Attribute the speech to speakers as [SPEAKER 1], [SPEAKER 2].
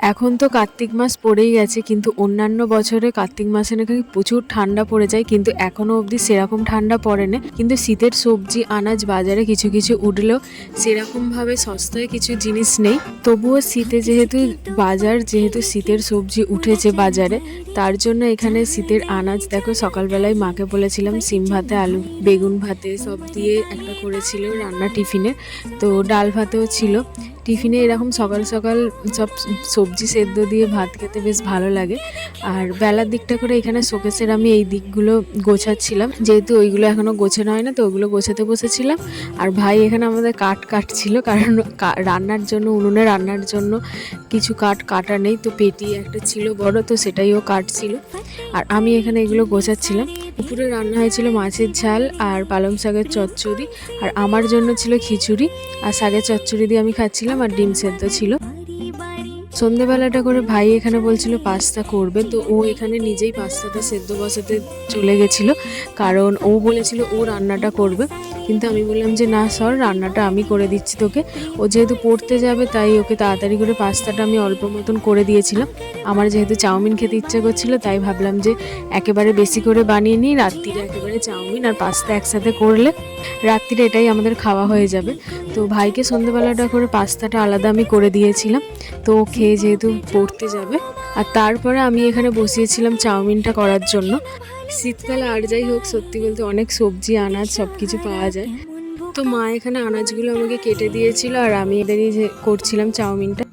[SPEAKER 1] এখন তো কার্তিক মাস পড়েই গেছে, কিন্তু অন্যান্য বছরে কার্তিক মাসে নাকি প্রচুর ঠান্ডা পড়ে যায়, কিন্তু এখনো অবধি সেরকম ঠান্ডা পড়ে না। কিন্তু শীতের সবজি আনাজ বাজারে কিছু কিছু উঠলেও সেরকমভাবে সস্তায় কিছু জিনিস নেই। তবুও শীতে যেহেতু শীতের সবজি উঠেছে বাজারে, তার জন্য এখানে শীতের আনাজ দেখো। সকালবেলায় মাকে বলেছিলাম সিম ভাতে আলু বেগুন ভাতে সব দিয়ে একটা করেছিল রান্না টিফিনে, তো ডাল ভাতেও ছিল টিফিনে। এরকম সকাল সকাল সব সবজি সেদ্ধ দিয়ে ভাত খেতে বেশ ভালো লাগে। আর বেলার দিকটা করে এখানে শোকেসের আমি এই দিকগুলো গোছাচ্ছিলাম, যেহেতু ওইগুলো এখনও গোছানো হয় না, তো ওইগুলো গোছাতে বসেছিলাম। আর ভাই এখানে আমাদের কাটছিল, কারণ রান্নার জন্য উনুনে রান্নার জন্য কিছু কাটা নেই, তো পেটি একটা ছিল বড়, তো সেটাই ও কাটছিল। আর আমি এখানে এগুলো গোছাচ্ছিলাম। দুপুরে রান্না হয়েছিল মাছের ঝাল আর পালং শাকের চচ্চড়ি, আর আমার জন্য ছিল খিচুড়ি আর শাকের চচ্চড়ি দিয়ে আমি খাচ্ছিলাম, আর ডিম সেদ্ধ ছিল। সন্ধেবেলাটা করে ভাই এখানে বলছিল পাস্তা করবে, তো ও এখানে নিজেই পাস্তাটা সেদ্ধ বসাতে চলে গেছিলো, কারণ ও বলেছিল ও রান্নাটা করবে। কিন্তু আমি বললাম যে না সর, রান্নাটা আমি করে দিচ্ছি তোকে। ও যেহেতু পড়তে যাবে তাই ওকে তাড়াতাড়ি করে পাস্তাটা আমি অল্প মতন করে দিয়েছিলাম। আমার যেহেতু চাউমিন খেতে ইচ্ছে করছিল, তাই ভাবলাম যে একেবারে বেশি করে বানিয়ে নিই, রাত্রিরে একেবারে চাউমিন আর পাস্তা একসাথে করলে রাত্রিরে এটাই আমাদের খাওয়া হয়ে যাবে। তো ভাইকে সন্ধ্যেবেলাটা করে পাস্তাটা আলাদা আমি করে দিয়েছিলাম, তো ও খেয়ে যেহেতু পড়তে যাবে। আর তারপরে আমি এখানে বসিয়েছিলাম চাউমিনটা করার জন্য। শীতকালে আর যাই হোক, সত্যি বলতে অনেক সবজি আনাজ সব কিছু পাওয়া যায়। তো মা এখানে আনাজগুলো আমাকে কেটে দিয়েছিল, আর আমি এদেরই করছিলাম চাউমিনটা।